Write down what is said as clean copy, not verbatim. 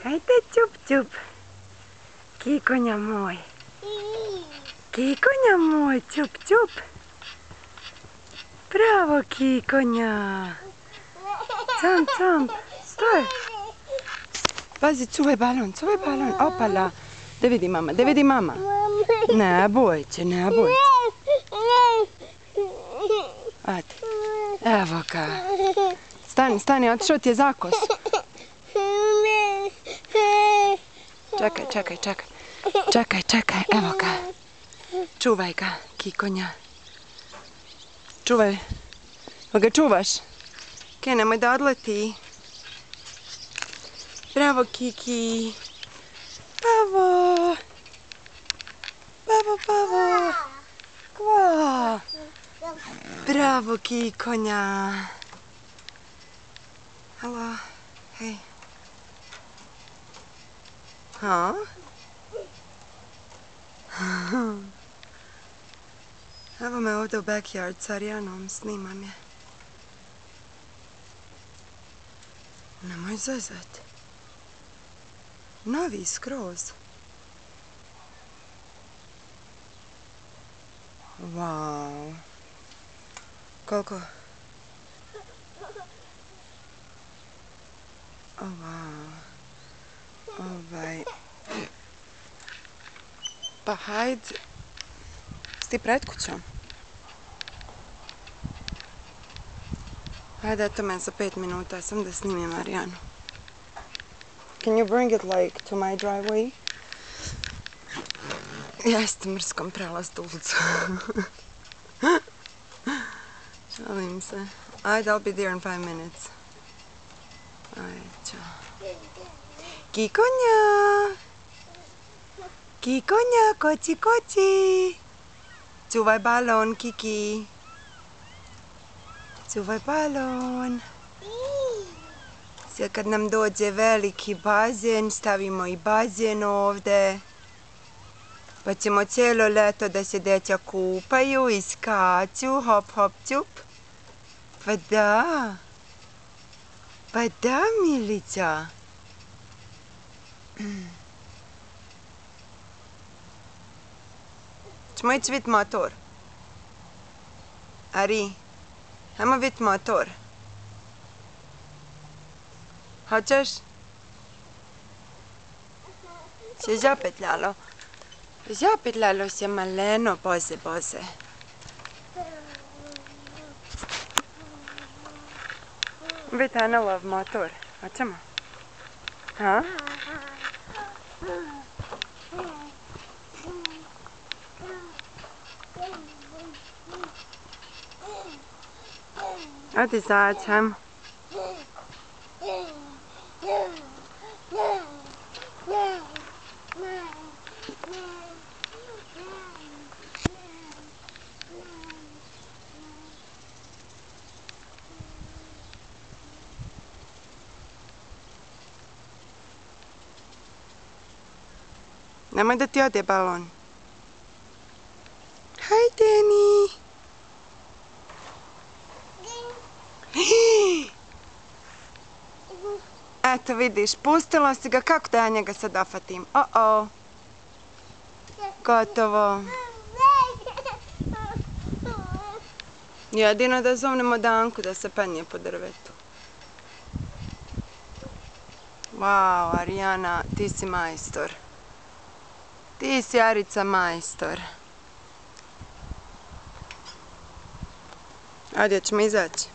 Hajde, čup, čup. Kikonja moj. Kikonja moj, čup, čup. Bravo, Kikonja. Camp, camp. Stoj. Pazi, čuvaj balon, čuvaj balon. Opala. Da vidi mama, da vidi mama. Ne boj će, ne boj će. Ajde. Evo ga. Stani, stani, otišao ti je zakos. Čekaj, čekaj, čekaj. Čekaj, čekaj, evo ga. Čuvaj ga, Kikonja. Čuvaj. Pa ga čuvaš? Okej, nemoj da odleti. Bravo, Kiki. Bravo. Bravo, bravo. Kva. Bravo, Kikonja. Halo. Hej. Ha? Evo me ovdje u backyard s Arijanom, snimam je. Nemoj zezati. Novi skroz. Wow. Koliko? Oh, wow. Pa hajde. Sti pred kućom? Hajde, eto me za 5 minuta, sam da snimim Arijanu. Can you bring it like to my driveway? Jeste, mrskom prelaz ulicu. Šalim se. Ajde, I'll be there in 5 minutes. Ajde, čao. Kikonja! Kikonja, koči, koči! Čuvaj balon, Kiki. Čuvaj balon. Sad kad nam dođe veliki bazen, stavimo i bazen ovdje. Pa ćemo cijelo leto da se djeca kupaju i skaču, hop, hop, čup. Pa da. Pa da, Milica. Ćemo ići vidjeti motor. Ari, ajmo vidjeti motor. Hoćeš? Se zapetljalo. Zapetljalo se maleno, boze, boze. Vidite Analov motor. Hoćemo? Ha? Ajde izaći, ajmo. Nemoj da ti ode balon. Hajde, Ni. Eto vidiš, pustila si ga, kako da ja njega sad dofatim? O-o. Gotovo. Jedino da zovnemo Danku da se penje po drvetu. Wow, Arijana, ti si majstor. Ti si, Arica, majstor. Ajde, ćemo izaći.